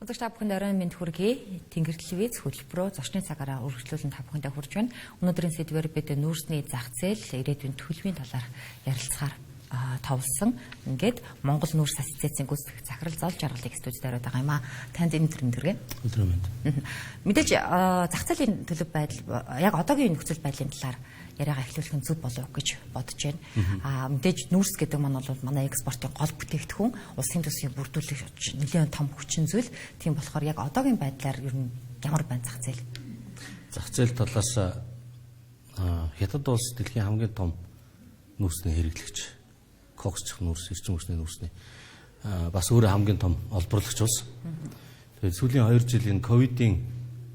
Өдөрт та бүхэнд оройн мэнд хүргэе. Тэнгэр телевиз хөтөлбөрөөр зочны цагаараа үргэлжлүүлэн та бүхэндээ хүрж байна. Өнөөдрийн сэдвээр бид нүүрсний зах зээл, ирээдүйн төлөвийн талаар ярилцахаар товлсон. Ингээд Монгол нүүрс ассоциацийн гүйцэтгэх захирал Зол Жаргалыг студид тавиад байгаа юм аа. Танд энэ төрөндөргөө. Мэдээж зах зээлийн төлөв байдал яг одоогийн нөхцөл байдлын талаар яриагаа эхлүүлэх нь зөв болов уу гэж бодож байна. Мэдээж нүүрс гэдэг маань бол манай экспортын гол бүтээгдэхүүн, улсын төсвийг бүрдүүлэх нэлээд том хүчин зүйл. Тийм болохоор яг одоогийн байдлаар ер нь ямар байна зах зээл? Зах зээл талаас хятад улс дэлхийн хамгийн том нүүрсний хэрэглэгч, коксчих нүүрс, эрчим хүчний нүүрсний бас өөрөө хамгийн том олборлагч улс. Тэгээд сүүлийн 2 жилийн ковидын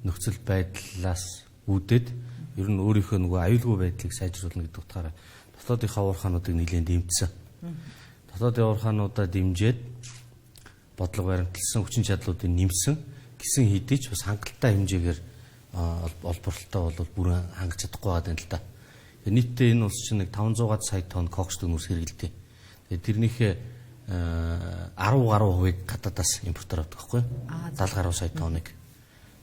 нөхцөл байдлаас үүдээд ер нь өөрийнхөө нөгөө аюулгүй байдлыг сайжруулна гэдэг утгаараа дотоодынхаа уурхаануудыг нэлээд дэмжсэн. Дотоодын уурхаануудаа дэмжиж бодлого баримтлсан хүчин чадлуудыг нэмсэн гэсэн хэдий ч бас хангалттай хэмжээгээр олборлолтоо бол бүрэн хангаж чадахгүй байгаа юм л да. Нийтдээ энэ улс чинь нэг 500 сая тонн коксдог нүүрс хэрэглэдэг. Тэгээд тэрнийхээ 10 гаруй хувийг гадаадаас импортоор авдаг байхгүй юу? 70 гаруй сая тонныг.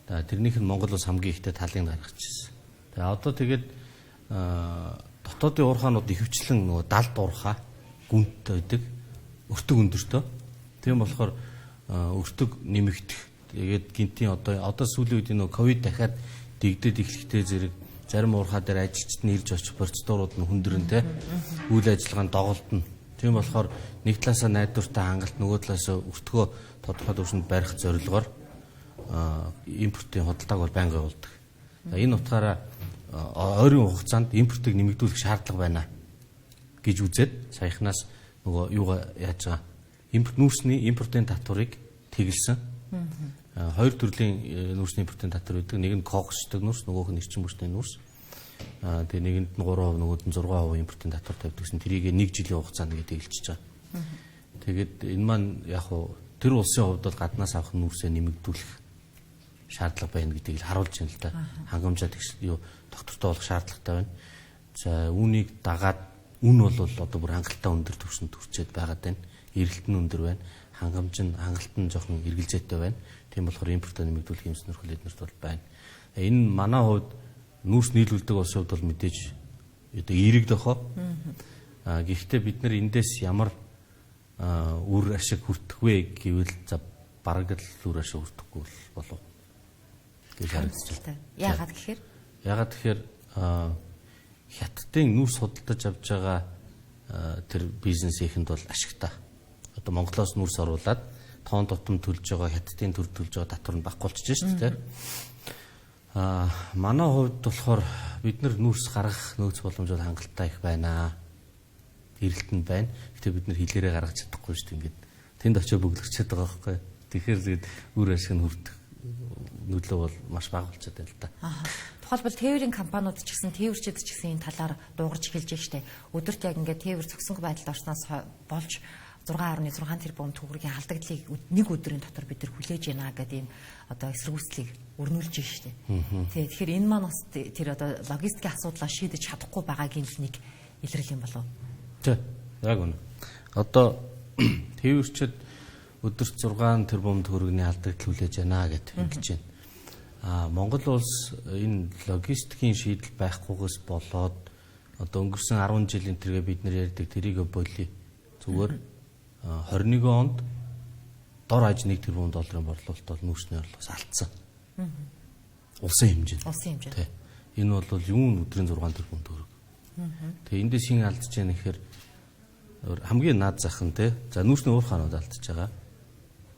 Тэрнийх нь Монгол улс хамгийн ихтэй талын гаргаж ирсэн. Тэгээ одоо тэгээд дотоодын уурхаанууд ихэвчлэн нөгөө далд уурхаа гүнттэй байдаг, өртөг өндөртөө. Тийм болохоор өртөг нэмэгдэх. Тэгээд гинтийн одоо сүүлийн үед нөгөө ковид дахиад дэгдээд эхлэхдээ зэрэг зарим уурхаа дээр ажилчид нь ирж очих процедурууд нь хүндрэнтэй, үйл ажиллагаанд доголдно. Тийм болохоор нэг талаасаа найдвартай хангалт, нөгөө талаасаа өртгөө тодорхой түвшинд барих зорилгоор импортын худалдааг бол байнга явуулдаг. Энэ утгаараа ойрын хугацаанд импортыг нэмэгдүүлэх шаардлага байна гэж үзээд саяхнаас нөгөө юугаа яаж байгаа нүүрсний импортын татварыг тэгэлсэн. Хоёр төрлийн нүүрсний импортын татвар үүдэг. Нэг нь коксдог нүүрс, нөгөөх нь эрчим хүчний нүүрс. Тэгээ нэгэнд нь 3%, нөгөөд нь 6% импортын татвар тавьдагсэн. Тэрийг 1 жилийн хугацаанд ингэ тэгэлчихэж байгаа. Тэгээд энэ маань яг хуу тэр улсын хувьд бол гаднаас авах нүүрсээ нэмэгдүүлэх шаардлага байна гэдгийг харуулж байна л да. Хангамжаа доктортой болох шаардлагатай байна. За үүнийг дагаад үн бол одоо бүр хангалттай өндөр түвшинд хүрчээд байгаад байна. Эргэлт нь өндөр байна. Хангалт нь жоохон эргэлзээтэй байна. Тийм болохоор импортоо нэмэгдүүлэх юм сонирхол эднэрт бол байна. Энэ манай хувьд нүүрс нийлүүлдэг улсын хувьд бол мэдээж одоо эерэг дохоо. Гэхдээ бид нар эндээс ямар үр ашиг хүртэх вэ гэвэл за бараг л үр ашиг хүртэхгүй болов. Яагаад гэхээр хятадын нүүрс худалдаж авч байгаа тэр бизнесийнхэнд бол ашигтай. Одоо Монголоос нүүрс оруулаад тоон тутам төлж байгаа хятадын төр төлж байгаа татвар нь багуулчихж шүү дээ. Манай хувьд болохоор бид нар нүүрс гаргах нөөц боломж бол хангалттай их байна. Эрэлт нь байна. Гэтэ бид нар хилээрээ гаргаж чадахгүй шүү дээ. Ингээд тэнд очиж бөглөгчээд байгаа байхгүй. Тэгэхээр үр ашиг нь хүрдэх нөлөө бол маш бага болчиход байна л да. Тухайлбал тээврийн компаниуд ч гэсэн тээвэрчид ч гэсэн энэ талаар дуугарч эхэлж байна штэ. Өдөрт яг ингээд тээвэр зөксөнгө байдалд орсноос болж 6.6 тэрбум төгрөгийн алдагдлыг нэг өдрийн дотор бид нар хүлээж яана гэдэг ийм одоо эсэргүүцлийг өрнүүлж байна штэ. Тэгэхээр энэ маань бас тэр одоо логистикийн асуудлаа шийдэж чадахгүй байгаагийн нэг илрэл юм болов. Тий. Яг үнэ. Одоо тээвэрчид өдөрт 6 тэрбум төгрөгийн алдагдал хүлээж яана гэдэг ингэж байна. Монгол улс энэ логистикийн шийдэл байхгүйгээс болоод одоо өнгөрсөн 10 жилийн тэргээ бид нар ярьдаг тэрийг болий. Зүгээр 21 онд дор хаяж 1 тэрбум долларын борлуулалт бол нүүрсний орлогоос алдсан. Улсын хэмжээнд. Тий. Энэ бол юун өдрийн 6 тэрбум төгрөг. Тэгээ эндээс хин алдаж яана гэхээр хамгийн наад зах нь тий. За нүүрсний уурхаанууд алдаж байгаа.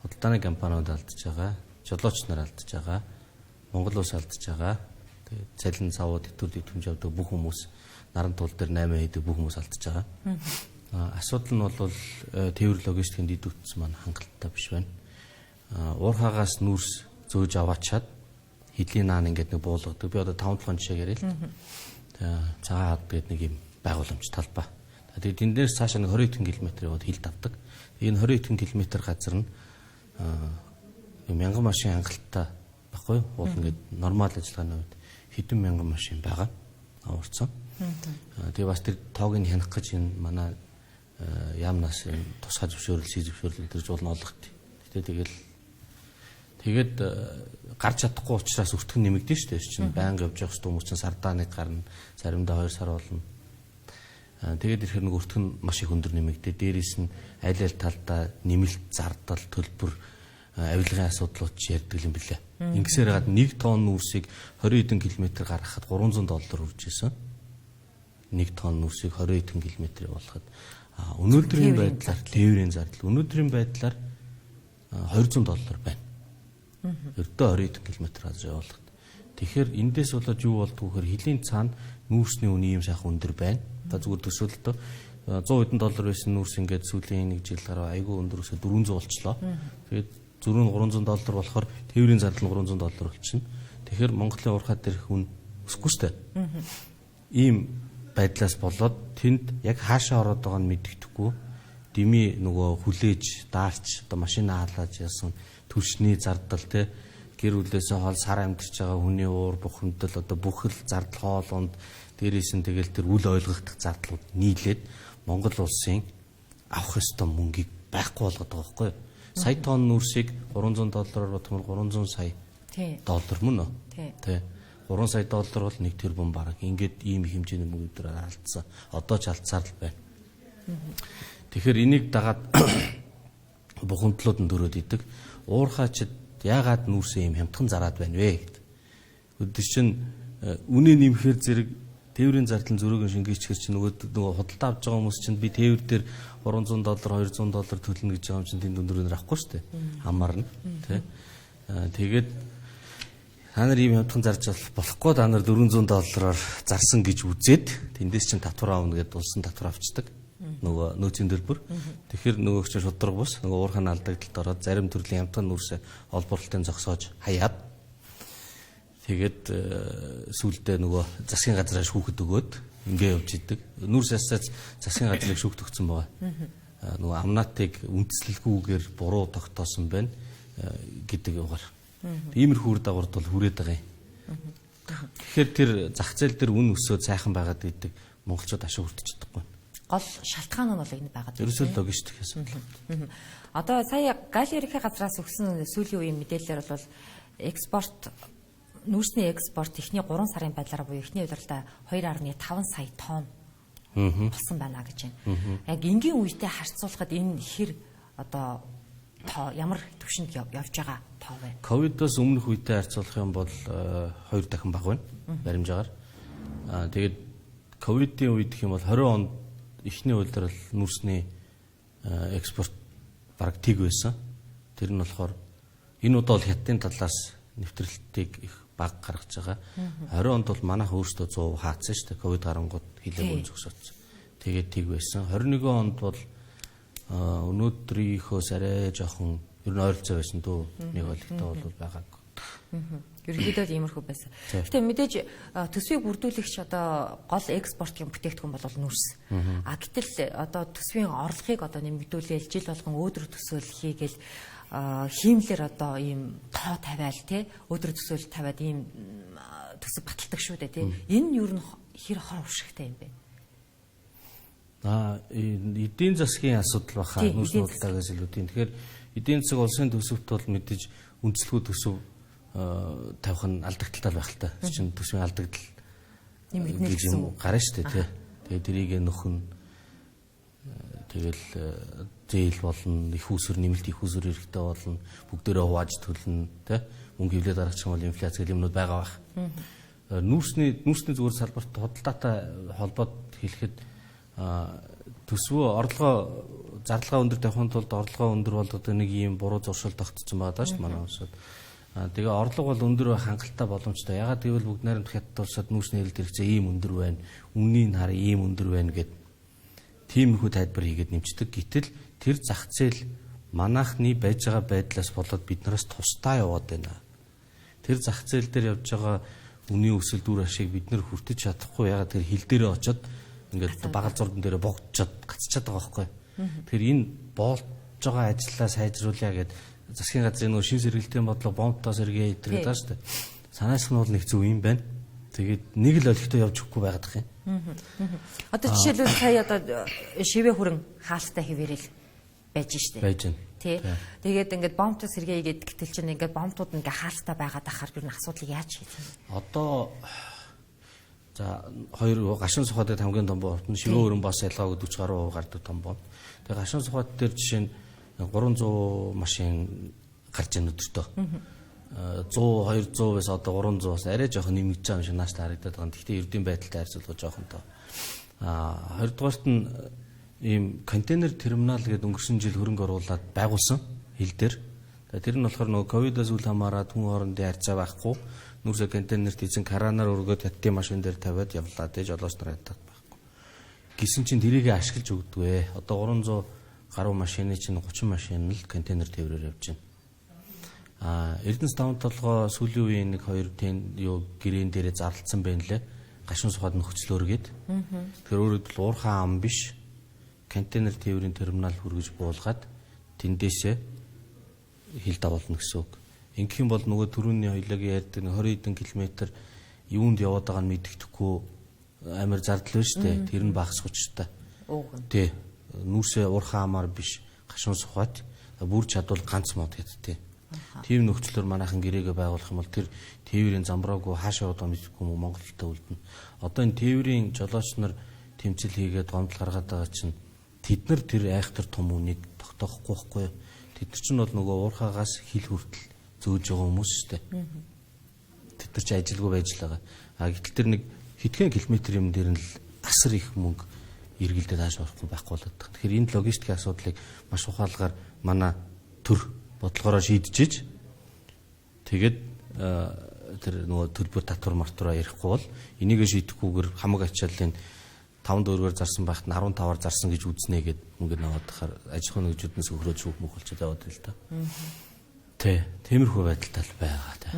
Худалдааны компаниуд алдаж байгаа. Жолооч нар алдаж байгаа. Монгол улс алдаж байгаа. Тэгээ цалин савууд итгэвч идэвхжиж авдаг бүх хүмүүс наран тул дээр 8 хийдэг бүх хүмүүс алдаж байгаа. Асуудал нь бол тээвэр логистикийн дэдвүтс маань хангалттай биш байна. Уурхаагаас нүүрс зөөж аваачаад хэдлийн наан ингээд нэг буулгадаг. Би одоо 5 толгойн жишээ яриа л. Цагаат гэдэг нэг юм байгууламж талбай. Тэгээд энэ дээрс цаашаа нэг 20 км яваад хилд авдаг. Энэ 20 км газар нь мянган машин хангалттай баггүй. Уул ингээд нормал ажиллагааны үед хэдэн мянган машин байгаа. Аварцсан. Тэгээ бас тэр тоог нь хянах гэж энэ манай яамнаас тусгай зөвшөөрөл, зөвшөөрөл энэ зөвлөн олгох. Гэтэ тэгэл Тэгээд гарч чадахгүй учраас өртгөн нэмэгдэн шүү дээ. Чинь байнга явж явах хүмүүс чинь сардаа нэг гарна, заримдаа 2 сар болно. Тэгээд ирэхээр нэг өртгөн маш их өндөр нэмэгдээ. Дээрээс нь аль аль талдаа нэмэлт зардал, төлбөр, авилгын асуудлууд ч ярьдаг юм билээ. Ингэсээр гад 1 тонн нүрсийг 20 хэдэн километр гаргахад $300 үрж исэн. 1 тонн нүрсийг 20 хэдэн километр болгоход өнөөдрийн байдлаар леврийн зардал өнөөдрийн байдлаар $200 байна. Ердөө 20 хэдэн километр аз явуулахад. Тэгэхээр эндээс болоод юу болдгоо гэхээр хилийн цаана нүүрсний үний юм сайхан өндөр байна. Та зүгээр төсөөлөлтөө $100 хэдэн байсан нүүрс ингээд сүүлийн 1 жил гараа айгүй өндөр өсөж $400 болчлоо. Тэгээд зөрүү нь $300 болохоор тээврийн зардал нь $300 болчихно. Тэгэхээр Монголын уурхай дээрх үн өсөхгүй шүү дээ. Ийм байдлаас болоод тэнд яг хаашаа ороод байгааг нь мэддэхгүй. Дими нөгөө хүлээж, даарч, одоо машина хаалгаж яасан түлшний зардал те гэр бүлээсээ хол сар амьдарч байгаа хүний уур бухимдал одоо бүхэл зардал хоолонд дээрээс нь тэгэл тэр үл ойлгогдох зардлууд нийлээд Монгол улсын авах ёстой мөнгийг байхгүй болгоод байгаа байхгүй юу? Сая тонн нүрсийг $300-аар бодоход $300 сая доллар мөн үү? Тий. $3 сая бол 1 тэрбум бараг. Ингээд ийм хэмжээний мөнгөөр алдсан. Одоо ч алдсаар л байна. Тэгэхээр энийг дагаад бухимдлууд нь дөрөөд идэг. Уурхайчд яагаад нүүрсээ юм хямдхан зараад байна вэ гэдэг. Өдөр чинь үнэ нэмэхээр зэрэг тээврийн зардал зөрөөг шингээчгэр чинь нөгөө худалдаа авч байгаа хүмүүс чинь би тээвэр дээр $300, $200 төлнө гэж байгаа юм чинь тэнд өндөрөөр авахгүй шүү дээ. Хамаарна тий. Тэгээд та нар ийм хямдхан зарж болохгүй та нар $400-аар зарсан гэж үзээд тэндээс чинь татвар аавна гэдээ улсын татвар авчдаг. Нөгөө нөөцийн төлбөр. Тэгэхээр нөгөө ч шудраг бус нөгөө уурхайн алдагдлалд ороод зарим төрлийн хямдхан нүрсээ олборлолтын зогсоож хаяад тэгээд сүүлдээ нөгөө засгийн газраа шүүхэд өгөөд ингээ явж идэг. Нүрс ясаач засгийн газрыг шүүхт өгсөн байгаа. Нөгөө амнаатыг үндэслэлгүйгээр буруу тогтоосон байна гэдэг югаар. Иймэрхүү үр дагавард бол хүрээд байгаа юм. Тэгэхээр тэр зах зээл дээр үн өсөөд сайхан байгаад идэг монголчууд ашиг хүртэж чадахгүй. Гол шалтгаан нь бол энэ байгаад байна. Ерөөсөө логистик асуудал. Одоо сая Галийн ерөнхий газраас өгсөн сүүлийн үеийн мэдээлэлээр бол экспорт нүүрсний экспорт эхний 3 сарын байдлаараа буюу эхний удирдлагаа 2.5 сая тонн болсон байна гэж байна. Яг энгийн үетэй харьцуулахад энэ хэр одоо ямар түвшинд явж байгаа тоо вэ? Ковидоос өмнөх үетэй харьцуулах юм бол 2 дахин бага байна баримжаагаар. Тэгээд ковидын үед гэх юм бол 20 онд эхний удирдал нүүрсний экспорт бараг тэг байсан. Тэр нь болохоор энэ удаа бол хятадын талаас нэвтрэлтийг их баг гаргаж байгаа. 20 онд бол манайх өөрсдөө 100% хаацсан шүү дээ. Ковид гарангууд хилээгөө зогсооцсон. Тэгээд тэг байсан. 21 онд бол өнөөдрийнхөөс арай жоохон ер нь ойролцоо байсан дөө. Нэг олигтой бол байгаагүй. Ерөнхийдөө иймэрхүү байсан. Гэтэ мэдээж төсвийг бүрдүүлэгч одоо гол экспортын бүтээгдэхүүн бол нүрс. Гэтэл одоо төсвийн орлогыг одоо нэмэгдүүлээл жил болгон өөдрөг төсөөл хийгээл хиймлэр одоо ийм тоо тавиал тий өөдрөг төсөөл тавиад ийм төсөв баталдаг шүү дээ тий. Энэ юу н хэр хор уршигтай юм бэ? Эдийн засгийн асуудал баха нүүрсний удирдлагаас илүү тийм. Тэгэхээр эдийн засаг улсын төсөвт бол мэдээж үндэслэхүй төсөв тавих нь алдагдaltaй байх л та. Чинь төсвийн алдагдал гэж юм гарна шүү дээ тий. Тэгээд тэрийг нөхөн тэгэл зээл болно, их усүр нэмэлт их усүр хэрэгтэй болно, бүгдээрээ хувааж төлнө тий. Мөнгө хөвлөд дараачих юм бол инфляц гэх юмнууд байгаа бах. Нүүрсний зүгээр салбарт худалдаатай холбоод хэлэхэд төсвөө орлогоо зарлагаа өндөр тавихын тулд орлогоо өндөр болгодог нэг ийм буруу зуршил тогтцсон байгаа даа шүү дээ манай улсад. Тэгээ орлого бол өндөр хангалттай боломжтой. Ягаад гэвэл бүгд найрамд хятад улсад нүүрсний эрэлт хэрэгцээ ийм өндөр байна. Үнийн хар ийм өндөр байна гэд тиймэрхүү тайлбар хийгээд нэмждэг. Гэтэл тэр зах зээл манайхны байж байгаа байдлаас болоод биднээс тусдаа яваад байна. Тэр зах зээл дээр явж байгаа үнийн өсөлт үр ашиг бид нэр хүртэж чадахгүй. Ягаад тэр хил дээрээ очоод ингээд багал зурдан дээрээ богдчоод гацчихад байгаа байхгүй. Тэгэхээр энэ болж байгаа ажлаа сайжруулъя гэд засгийн газрын нөгөө шин сэргэлтийн бодлого бомбтоо сэргээ идэргээд байгаа шүү дээ. Санаасх нь бол нэг зөв юм байна. Тэгээд нэг л олигтой явж өгөхгүй байгаад их юм. Одоо жишээлбэл сая одоо шивээ хүрэн хаалттай хэвээрэл байж штэ. Байж байна. тий. Тэгээд ингээд бомбтоос сэргээгээд гэтэл чинь ингээд бомбтууд ингээд хаалттай байгаад ахаар юу н асуудлыг яаж шийдэх вэ? Одоо за хоёр гашуун сухад хамгийн том бомб нь шивээ өрн бас ялгаагүй 40 гаруй гардаг том бомб. Тэгээд гашуун сухад дээр жишээ нь 300 машин гарч ийн өдөртөө. 100 200-аас одоо 300-аас арай жоохон нэмэгдэж байгаа юм шиг нааштай харагдаад байгаа. Гэхдээ ердийн байдалтай харьцуулбал жоохон тоо. Хоёрдугаарт нь ийм контейнер терминал гэдэг өнгөрсөн жил хөрөнгө оруулаад байгуулсан хил дээр. Тэр нь болохоор нөгөө ковидоос үл хамааран хүн хоорондын харьцаа байхгүй. Нүрсэ контейнерт эзэн каранаар өргөөд хаттын машин дээр тавиад явлаа гэж жолооч нар яддаг байхгүй. Гисэн чинь тэрийг ашиглаж өгдөг. Одоо 300 гаруй машины чинь 30 машин л контейнер тээврээр явж байна. Эрдэнэс таван толгой сүүлийн үеийн нэг хоёр гэрээн дээрээ зарлцсан байна лээ. Гашуун сухад нөхцлөөр гээд. Тэгэхээр өөрөөр хэлбэл уурхай ам биш контейнер тээврийн терминал хүргэж буулгаад тэндээсээ хил давуулна гэсэн үг. Ингэх юм бол нөгөө түрүүний хоёулагийн ярьдаг 20 хэдэн километр юунд яваад байгааг нь мэддэхгүй амар зардал байна шүү дээ. Тэр нь багасгах учиртай. Тий. Нүрсээ уурхай амаар биш гашуун сухад бүр чадвал ганц мод гэдтэй. Тийм нөхцлөөр манайхан гэрээгээ байгуулах юм бол тэр тээврийн замбраагүй хаашаа удаа мэдхгүй Монголд үлдэнэ. Одоо энэ тээврийн жолооч нар тэмцэл хийгээд гомдол гаргаад байгаа чинь тэд нар тэр айхтар том үнийг тогтоохгүй байхгүй. Тэд нар чинь бол нөгөө уурхаагаас хил хүртэл зөөж байгаа хүмүүс шүү дээ. Тэд нар ч ажилгүй байж л байгаа. Гэтэл тэр нэг хэдхэн километр юм дээр нь л асар их мөнгө эргэлдээд хааш орохгүй байхгүй болоод байгаа. Тэгэхээр энэ логистикийн асуудлыг маш ухаалгаар манай төр бодлогоороо шийдчихэж тэгээд тэр нөгөө төлбөр татвар мартураа ярихгүй бол энийг шийдэхгүйгээр хамаг ачааллын 5-4-ээр зарсан байхад нь 15-аар зарсан гэж үзнэ гэд мөнгө наваад тахаар аж ахуйн нэгжүүднээс өгрөөж шүүх мөх болчиход яваад л та. Тэ, тиймэрхүү байдалтай л байгаа та.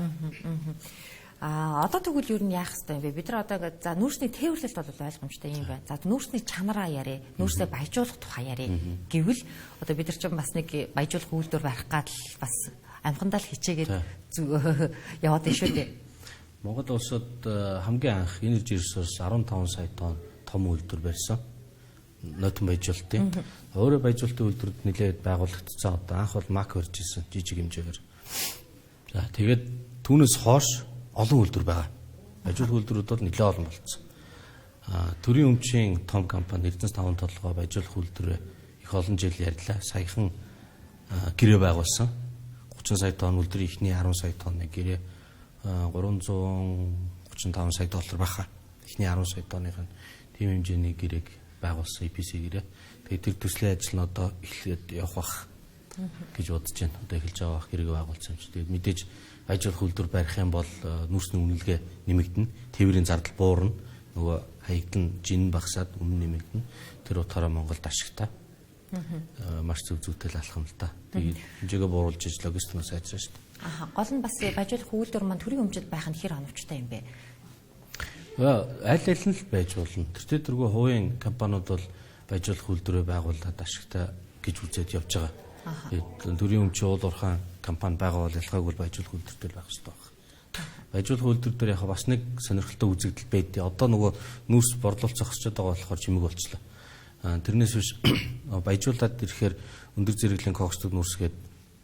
Одоо тэгвэл юу нь яах хэвтэй юм бэ? Бид нар одоо за нүүрсний тээвэрлэлт бол ойлгомжтой юм байна. За нүүрсний чанараа яриа, нүүрсээ баяжуулах тухай яриа гэвэл одоо бид нар ч бас нэг баяжуулах үйлдвэр барих гад л бас амхандаа л хичээгээд яваад байна шүү дээ. Монгол улсад хамгийн анх энержи ресурс 15 сая тонн том үйлдвэр барьсан. Нотон баяжуулалтын. Өөрөө баяжуулалтын үйлдвэрүүд нэлээд байгуулагдсан. Одоо анх бол мак барьж ирсэн жижиг хэмжээгээр. За тэгээд түүнээс хойш олон үйлдвэр байгаа. Баяжуулах үйлдвэрүүд бол нэлээд олон болсон. Төрийн өмчийн том компани Эрдэнэс таван толгой баяжуулах үйлдвэрээ их олон жил ярьлаа. Саяхан гэрээ байгуулсан. 30 сая тонн үйлдвэр ихний 10 сая тонны гэрээ 335 сая доллар баха. Ихний 10 сая тонныхын тийм хэмжээний гэрээг байгуулсан EPC гэрээ. Тэгээд тэр төслийн ажил нь одоо эхлээд явах бах гэж бодож байна. Одоо эхэлж байгаа бах гэрээг байгуулсан юм чи. Тэгээд мэдээж баяжуулах үйлдвэр барих юм бол нүүрсний үнэлгээ нэмэгдэнэ. Тээврийн зардал буурна. Нөгөө хаягдл нь жин багасаад үнэ нэмэгдэнэ. Тэр утгаараа Монголд ашигтай. Маш зөв зүйтэй л алхам л та. Тэгээд хэмжээгээ бууруулж иж логистикнаас сайжраа шүү дээ. Гол нь бас баяжуулах үйлдвэр маань төрийн өмчөд байх нь хэр оновчтой юм бэ? Аль аль нь л байж болно. Тэр төргөө хувийн компаниуд бол баяжуулах үйлдвэрээ байгуулад ашигтай гэж үзээд явж байгаа. Тэгээд төрийн өмчийн уул уурхайн компани байгаа бол ялгаагүй баяжуулах үйлдвэр дээр байх хэрэгтэй байна. Баяжуулах үйлдвэр дээр яг бас нэг сонирхолтой үзэгдэл байдیں۔ Одоо нөгөө нүүрс борлуулалт зогсчод байгаа болохоор чимэг болчлоо. Тэрнээс биш баяжуулаад ирэхээр өндөр зэрэглийн коксд нүүрсгээд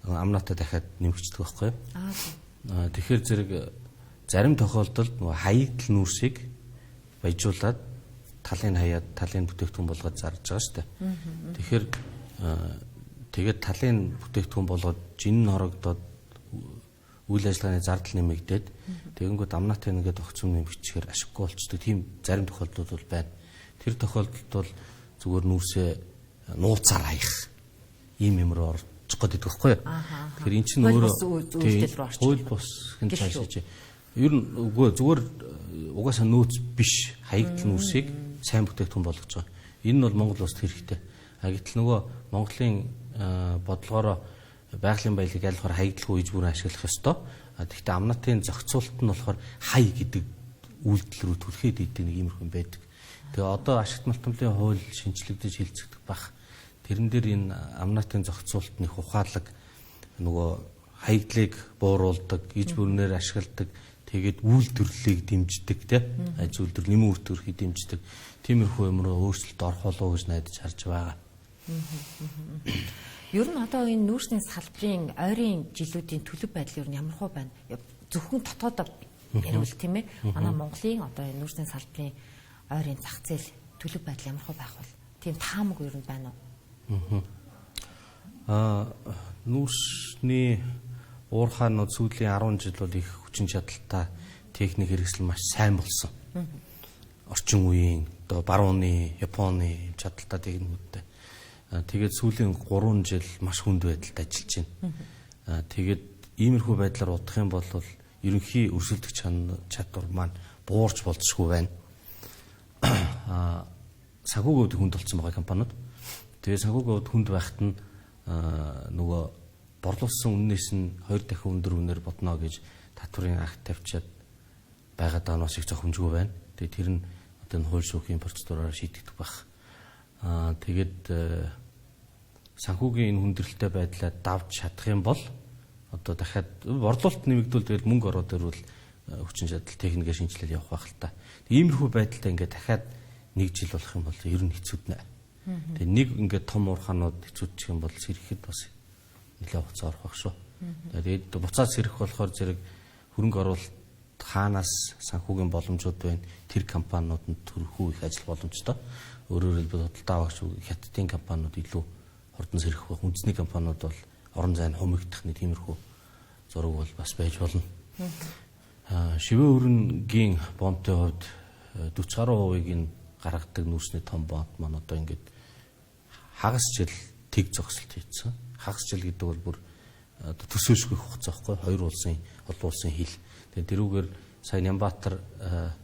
амнаатаа дахиад нэмэгддэг байхгүй юу? Тэгэхээр зэрэг зарим тохиолдолд нөгөө хаягдл нүүрсийг баяжуулаад талын хаяад талын бүтээгдэхүүн болгоод зарж байгаа шүү дээ. Тэгэхээр тэгээд талын бүтээгдэхүүн болгоод жин хорогдоод үйл ажиллагааны зардал нэмэгдээд тэгэнгүүт амнаатаа нэгээд огцом нэмэгдэхээр ашиггүй болчдөг. Тийм зарим тохиолдлууд бол байна. Тэр тохиолдолд бол зүгээр нүүрсээ нууцаар хаях ийм юмруу орчих гээд идэх байхгүй юу? Тэгэхээр эн чинь өөрөө хууль бус хэн цаашиж ер нь үгүй зүгээр угаасаа нөөц биш хаягдл нүүрсийг сайн бүтээгдэхүүн болгож байгаа. Энэ нь бол Монгол улсад хэрэгтэй. Гэтэл нөгөө Монголын бодлогоороо байгалийн баялаг аль болохоор хаягдлгүй иж бүрэн ашиглах ёстой. Тэгэхдээ амнаатын зохицуулалт нь болохоор хай гэдэг үйлдэл рүү түлхээд идэг нэг иймэрхүү юм байдаг. Тэгээ одоо ашигт малтмлын хууль шинжлэгдэж хилцэгдэх бах. Тэрэн дээр энэ амнаатын зохицуулалт нь их ухаалаг нөгөө хаягдлыг бууруулдаг, иж бүрнээр ашигладаг, тэгээд үйлдвэрлэлийг дэмждэг те аж үйлдвэр нэмэн үрт төрхийг дэмждэг. Тиймэрхүү юм руу өөрчлөлт орох болов уу гэж найдаж харж байгаа. Ер нь одоо энэ нүүрсний салбарын ойрын жилүүдийн төлөв байдал ер нь ямар хөө байна? Зөвхөн дотоодод ярил тийм ээ. Манай Монголын одоо энэ нүүрсний салбарын ойрын зах зээл төлөв байдал ямар хөө байх вэ? Тийм таамаг ер нь байна уу? Нүүрсний уурхаанууд сүүлийн 10 жил бол их хүчин чадалтай техник хэрэгсэл маш сайн болсон. Орчин үеийн одоо барууны, Японы чадалтай техникүүдтэй. Тэгээд сүүлийн 3 жил маш хүнд байдалд ажиллаж байна. Тэгээд иймэрхүү байдлаар удах юм бол ерөнхий өрсөлдөх чадвар маань буурч болцсохгүй байна. Санхүүгүүд хүнд болсон байгаа компаниуд. Тэгээд санхүүгүүд хүнд байхад нь нөгөө борлуулсан үннээс нь 2 дахин өндөр үнээр бодно гэж татврын акт тавьчаад байгаад байгаа нь бас их зохимжгүй байна. Тэгээд тэр нь одоо хууль шүүхийн процедураар шийдэгдэх байх. Тэгээд санхүүгийн энэ хүндрэлтэй байдлаа давж чадах юм бол одоо дахиад борлуулалт нэмэгдүүл тэгэл мөнгө ороод ирвэл хүчин чадал техникээр шинжилээд явах байх л та. Иймэрхүү байдалтай ингээд дахиад 1 жил болох юм бол ер нь хэцүүднэ. Тэгээ нэг ингээд том уурхаанууд хэцүүдчих юм бол сэрхэд бас нэлээд хугацаа орох байх шүү. Тэгээд буцаад сэрэх болохоор зэрэг хөрөнгө оруулалт хаанаас санхүүгийн боломжууд байна. Тэр компаниудад төрөхүү их ажил боломжтой. Өөрөөр хэлбэл худалдаа авагч хятадын компаниуд илүү хурдан сэрэх байх. Үндэсний компаниуд бол орон зайн хумигдах нэг тиймэрхүү зураг бол бас байж болно. Шивээ өрнгийн бондын хувьд 40-60% нь гаргадаг нүүрсний том бонд маань одоо ингээд хагас жил тэг зогсолт хийсэн. Хагас жил гэдэг бол бүр төсөөлшгүй хугацаа байхгүй. 2 улсын олон улсын хил. Тэгээд тэрүүгээр сая Нямбатар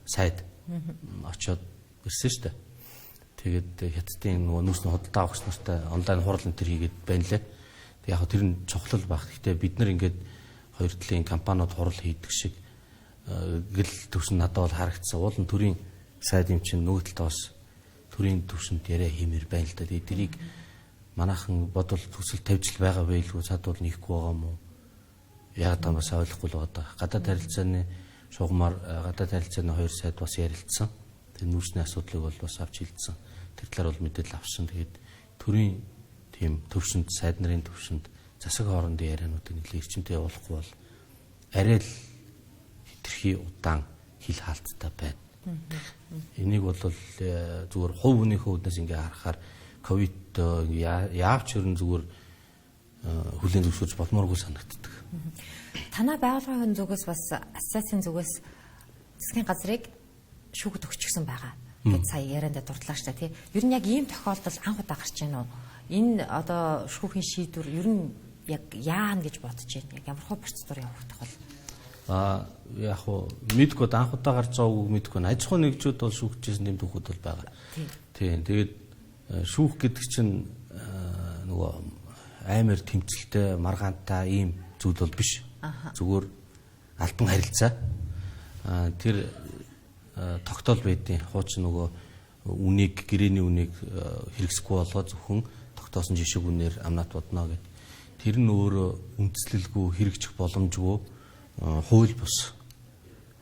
сайд очоод ирсэн шүү дээ. Тэгээд хятадын нөгөө нүүрсний худалдаа авагч нартай онлайн хурал энэ төр хийгээд байна лээ. Тэг яг тэр нь чухал баг. Гэхдээ бид нар ингээд хоёр талын компаниуд хурал хийдэг шиг гэл төвшин надад бол харагдсан. Уулын төрийн сайд юм чинь нөгөө талд бас төрийн төвшөнд яриа хиймээр байна л да. Тэгээд тэрийг манайхан бодвол төсөл тавьж байгаа байлгүй цаад бол нэхгүй байгаа юм уу? Яг та бас ойлгохгүй л байгаа. Гадаад харилцааны шугамар гадаад харилцааны хоёр сайд бас ярилцсан. Тэр нүүрсний асуудлыг бол бас авч хилцсэн. Тэр талаар бол мэдээлэл авсан. Тэгээд төрийн тийм төвшөнд сайд нарын төвшөнд засаг хоорондын яриануудыг нэлээд эрчимтэй явуулахгүй бол арай л хэтэрхий удаан хил хаалттай байна. Энийг бол зүгээр хувь хүнийхээ үднээс ингээ харахаар ковид яавч ерэн зүгээр хүлээн зөвшөөрч болмооргүй санагддаг. Танай байгууллагын зүгээс бас ассоциацийн зүгээс засгийн газрыг шүүхэд өгчихсэн байгаа. Гэт сая ярианд дурдлаа шүү дээ тий. Ер нь яг ийм тохиолдол анх удаа гарч байна уу? Энэ одоо шүүхийн шийдвэр ер нь яг яана гэж бодож байна. Яг ямар хөө процедур явагдах бол яг хөө мэдгүй анх удаа гарч байгаа үг мэдгүй. Аж ахуйн нэгжүүд бол шүүгчсэн юм түүхүүд бол байгаа. Тийм. Тэгээд шүүх гэдэг чинь нөгөө аймаар тэмцэлтэй маргаантай ийм зүйл бол биш. Зүгээр албан харилцаа. Тэр тогтоол байдیں۔ Хуучин нөгөө үнийг гэрээний үнийг хэрэгсэхгүй болгоо зөвхөн тогтоосон жишг үнээр амнат бодно гэд. Тэр нь өөрөө үндэслэлгүй хэрэгжих боломжгүй хууль бус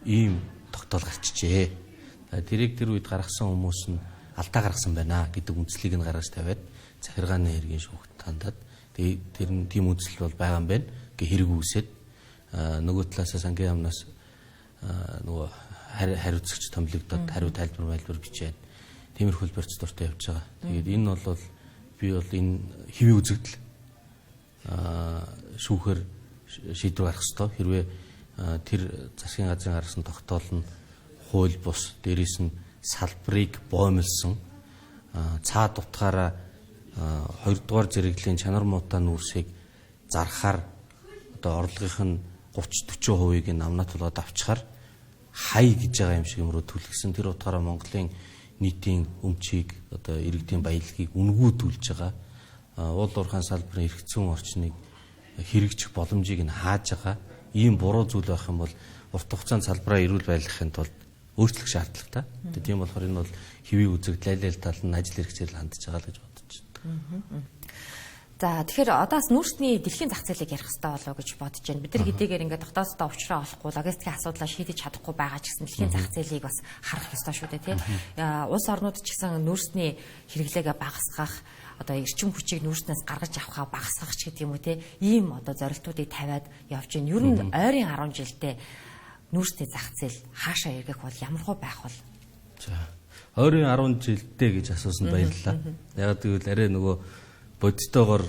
ийм тогтоол гарчжээ. Тэрийг тэр үед гаргасан хүмүүс нь алдаа гаргасан байна гэдэг үндслийг нь гаргаж тавиад захиргааны хэргийн шүүхт хандаад тэр нь тийм үндсэл бол байгаа юм байна гэ хэрэг үүсээд нөгөө талаас сангийн амнаас нөгөө хариуцагч томилогдоод хариу тайлбар бичээд тиймэрхүү процедуртай явж байгаа. Тэгээд энэ бол би бол энэ хэвийн үзэгдэл шүүхээр шийдвэр гаргах ёстой. Хэрвээ тэр засгийн газрын гаргасан тогтоол нь хууль бус дээрээс нь салбарыг боомлсон цаад утгаараа 2 дугаар зэрэглийн чанар муутай нүүрсийг зархаар одоо орлогынх нь 30-40%-ийг амнат болоод авчихаар хай гэж байгаа юм шиг юмруу түлхсэн. Тэр утгаараа Монголын нийтийн өмчийг одоо иргэдийн баялагийг үнгүүдүүлж байгаа. Уул уурхайн салбарын эрх зүйн орчныг хэрэгжих боломжийг нь хааж байгаа. Ийм буруу зүйл байх юм бол урт хугацаанд салбараа эрүүл байлгахын тулд өөрчлөх шаардлагатай. Тийм болохоор энэ бол хэвийн үзэгдэл аль аль тал нь ажил хэрэгцээл хандж байгаа л гэж бодож байна. За тэгэхээр одоос нүүрсний дэлхийн зах зээлийг ярих хэрэгтэй болоо гэж бодож байна. Бид нар хэдийгээр ингээд дотооддоо уулзраа олохгүй, логистикийн асуудлаа шийдэж чадахгүй байгаа ч гэсэн дэлхийн зах зээлийг бас харах ёстой шүү дээ, тий. Улс орнууд ч гэсэн нүүрсний хэрэглээгээ багасгах, одоо эрчим хүчийг нүүрснээс гаргаж авахаа багасгах ч гэдэг юм уу, тий. Ийм одоо зорилтуудыг тавиад явж байна. Ер нь ойрын 10 жилдээ нүүрсний зах зээл хаашаа эргэх бол ямархуу байх бол? За ойрын 10 жилдээ гэж асуусан баярлалаа. Яг тэгвэл арай нөгөө бодтойгоор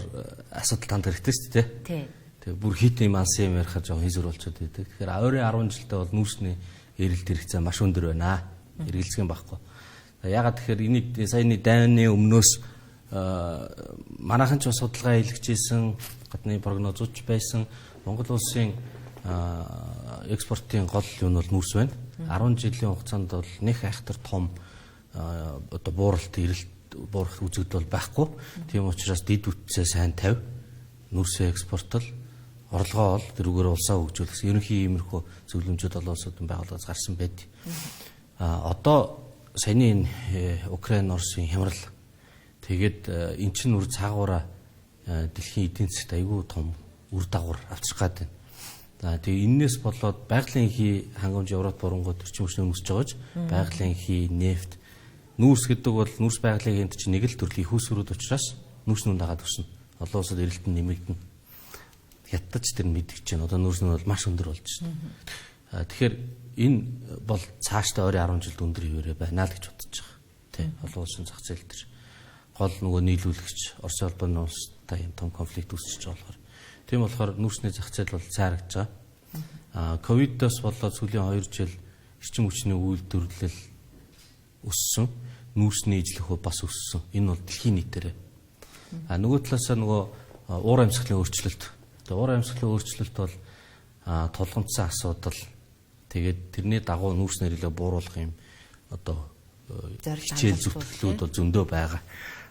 асуудал танд хэрэгтэй шүү дээ. Тий. Тэгээ бүр хит юм ансан юм ярихаар жоохон хийзүр болчиход байдаг. Тэгэхээр ойрын 10 жилдээ бол нүүрсний эрэлт хэрэгцээ маш өндөр байна. Эргэлзэх юм байхгүй. Ягаад тэгэхээр энийг саяны дайны өмнөөс манайхан ч бас судалгаа хийлгэжсэн, гадны прогнозууч байсан. Монгол улсын экспортын гол юм бол нүүрс байна. 10 жилийн хугацаанд бол нэг айхтар том одоо бууралт эрэлт буурах үзэгдэл байхгүй. Тийм учраас дид үтсээ сайн тавь. Нүүрсээ экспортол, орлогоо ол тэрүүгээр улсаа хөгжүүлэх ерөнхий иймэрхүү зөвлөмжүүд олон улсуудын байгууллагаас гарсан байдаг. Одоо саяны Украин Оросын хямрал тэгээд эн чинь үр цаагаараа дэлхийн эдийн засгт аягүй том үр дагавар авчрах гээд байна. Тэгээ энээс болоод байгалийн хий хангамж Европ бурангууд төрчин хүчний өсөж байгааж байгалийн хий нефт нүүрс гэдэг бол нүүрс байгалийн энд чинь нэг л төрлийн хүүсвэрүүд учраас нүүрс нь дагаад өснө. Олон улсад эрэлт нь нэмэгдэнэ. Хятадч тэр мэдгэж байна. Одоо нүүрс нь бол маш өндөр болж байна. Тэгэхээр энэ бол цаашдаа ойрын 10 жилд өндөр хിവэрэ байна л гэж бодож байгаа. Тэ. Олон улсын зах зээл дээр гол нөгөө нийлүүлэгч Орос улбаны улстай юм том конфликт үүсчихэж байгаа болохоор. Тийм болохоор нүүрсний зах зээл бол цаарагдж байгаа. Ковидоос болоод сүүлийн 2 жил эрчим хүчний үйлдвэрлэл өссөн. Нүүрсний ижлэх хөө бас өссөн. Энэ бол дэлхийн нийтээрээ. Нөгөө талаасаа нөгөө уур амьсгалын өөрчлөлт. Уур амьсгалын өөрчлөлт бол тулгамдсан асуудал. Тэгээд тэрний дагуу нүүрс нэрэлээ бууруулах юм одоо хичээл зүтгэлүүд бол зөндөө байгаа.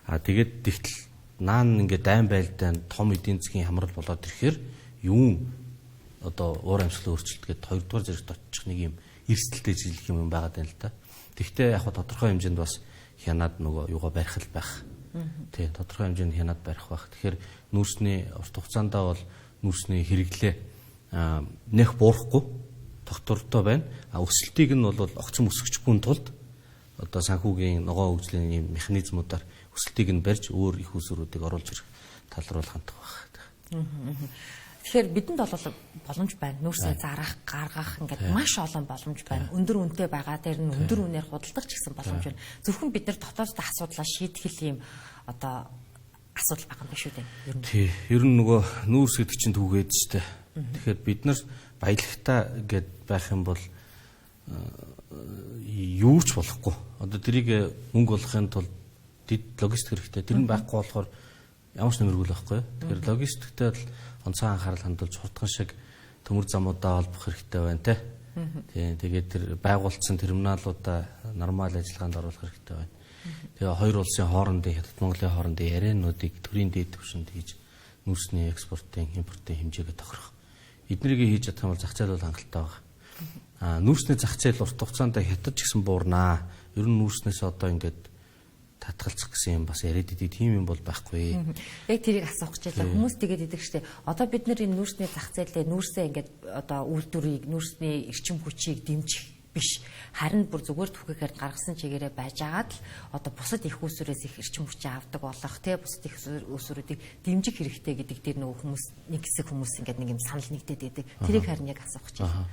Тэгээд тэгтэл наан ингээд дайн байлдаан том эдийн засгийн хамрал болоод ирэхээр юун одоо уур амьсгалын өөрчлөлт гэдэг хоёрдугаар зэрэгт очих нэг юм эрсдэлтэй жилэх юм байгаад байна л да. Тэгвэл яг тодорхой хэмжээнд бас хянаад нөгөө юугаа барих л байх. Тий, тодорхой хэмжээнд хянаад барих байх. Тэгэхээр нүүрсний урт хугацаанд бол нүүрсний хэрэглээ нэх буурахгүй тогтвортой байна. Өсөлтийг нь бол огцом өсгөхгүй тулд одоо санхүүгийн ногоон хөгжлийн юм механизмуудаар өсөлтийг нь барьж өөр их усруудыг оруулж ирэх тал руу хандах байх. Тэгэхээр бидэнд бол боломж байна. Нүүрсээ зарах, гаргах ингээд маш олон боломж байна. Өндөр үнэтэй байгаа дээр нь өндөр үнээр худалдах ч гэсэн боломж байна. Зөвхөн бид нар дотооддоо асуудлаа шийдэх юм одоо асуудал байгаа юм биш үү дээ. Тий, ер нь нөгөө нүүрс гэдэг чинь түүгээд штэ. Тэгэхээр бид нар баялагтай гэд байх юм бол юу ч болохгүй. Одоо тэрийг мөнгө олохын тулд логистик хэрэгтэй. Тэр нь байхгүй болохоор ямар ч нэмэргүй л байхгүй. Тэгэхээр логистиктэй л онцгой анхаарал хандуулж хурдхан шиг төмөр замуудаа олбох хэрэгтэй байна те. Тийм тэгээд тэр байгуулсан терминалуудаа нормал ажиллагаанд оруулах хэрэгтэй байна. Тэгээ хоёр улсын хоорондын Хятад Монголын хоорондын яриануудыг төрийн дээд түвшинд хийж нүүрсний экспортын, импортын хэмжээгээ тохирох. Эднэрийг хийж чадах юм бол зах зээл бол хангалттай байна. Нүүрсний зах зээл урт хугацаанд хятад ч гэсэн буурнаа. Ер нь нүүрснээс одоо ингээд татгалзах гэсэн юм бас яриад идэв. Тийм юм бол байхгүй. Яг тэрийг асуух гэж байлаа. Хүмүүс тэгээд идэг штэ. Одоо бид нар энэ нүүрсний зах зээлээ нүүрсээ ингээд одоо үйлдвэрийг, нүүрсний эрчим хүчийг дэмжих биш. Харин бүр зүгээр түүхээр гаргасан чигээрээ байж агаад л одоо бусад их усүрээс их эрчим хүчээ авдаг болох тий бусад их усүрүүдийг дэмжих хэрэгтэй гэдэг дээр нөгөө хүмүүс нэг хэсэг хүмүүс ингээд нэг юм санал нэгдээд байдаг. Тэрийг харин яг асуух гэж байлаа.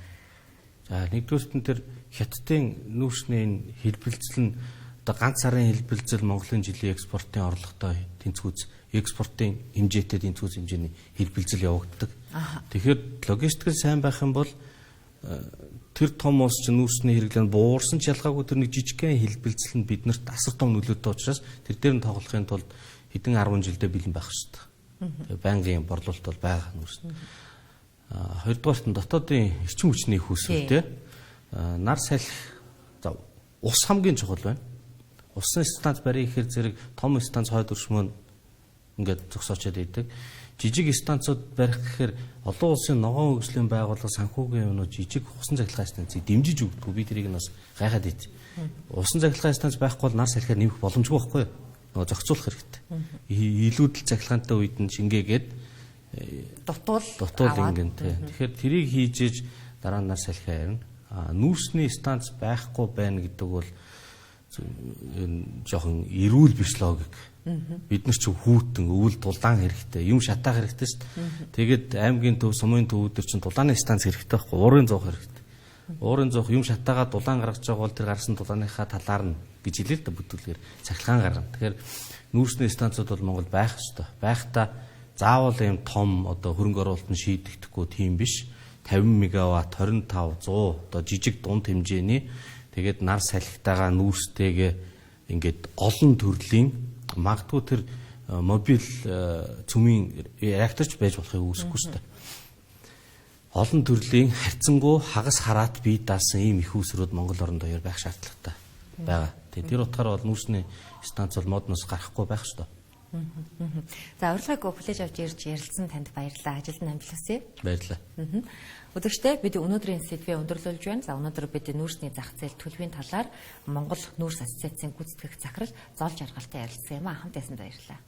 За нэгдүгээрт нь тэр хятадын нүүрсний хэлбэлцэл нь одоо ганц сарын хэлбэлцэл Монголын жилийн экспортын орлоготой тэнцвүүц экспортын хэмжээтэй тэнцвүүц хэмжээний хэлбэлцэл явагддаг. Тэгэхээр логистик сайн байх юм бол тэр том улс чинь нүүрсний хэрэглээ нь буурсан ч ялгаагүй тэр нэг жижигхэн хэлбэлцэл нь биднэрт асар том нөлөөтэй учраас тэр дээр нь тоглохын тулд хэдэн 10 жилдээ бэлэн байх шүү дээ. Тэгээ байнгын борлуулалт бол байгаа нүүрс. Хоёрдугаарт нь дотоодын эрчим хүчний их усвэлтэй нар салхи ус хамгийн чухал байна. Усан станц барих гэхээр зэрэг том станц хойд өршмөн ингээд зогсоочод идэг. Жижиг станцууд барих гэхээр олон улсын ногоон хөгжлийн байгууллага санхүүгийн юмнууд жижиг усан цахилгаан станцыг дэмжиж өгдөг. Би тэрийг нь бас гайхаад ит. Усан цахилгаан станц байхгүй бол нар салхиар нэмэх боломжгүй байхгүй. нөгөө зохицуулах хэрэгтэй. Илүүдэл цахилгаантай үед нь шингээгээд дутуул ингэн тий. Тэгэхээр тэрийг хийж ээж дараа нь нар салхи харна. Нүүрсний станц байхгүй байна гэдэг бол жоохон эрүүл биш логик. Бид нар ч хүүтэн өвөл дулаан хэрэгтэй, юм шатаах хэрэгтэй шүү дээ. Тэгээд аймгийн төв, сумын төвүүд чинь дулааны станц хэрэгтэй байхгүй, уурын зуух хэрэгтэй. Уурын зуух юм шатаагаа дулаан гаргаж байгаа бол тэр гарсан дулааныхаа талаар нь гэж хэлээ л да бүтүүлгээр цахилгаан гаргана. Тэгэхээр нүүрсний станцууд бол Монгол байх ёстой. Байхдаа заавал ийм том одоо хөрөнгө оруулалт нь шийдэгдэхгүй тийм биш. 50 мегаватт, 25, 100 одоо жижиг дунд хэмжээний тэгээд нар салхитайгаа нүүрстэйгээ ингээд олон төрлийн магадгүй тэр мобиль цөмийн реакторч байж болохыг үүсэхгүй шүү дээ. Олон төрлийн харьцангуй хагас хараат бие даасан ийм их усрууд Монгол орнд хоёр байх шаардлагатай байгаа. Тэгээд тэр утгаараа бол нүүрсний станц бол модноос гарахгүй байх шүү дээ. За урилгыг хүлээж авч ирж ярилцсан танд баярлалаа. Ажилд нь амжилт хүсье. Баярлалаа. Өдөртөө бид өнөөдрийн сэдвээ өндөрлүүлж байна. За өнөөдөр бид нүүрсний зах зээл төлөвийн талаар Монгол нүүрс ассоциацийн гүйцэтгэх захирал Зол Жаргалтай ярилцсан юм а. Хамт байсан баярлалаа.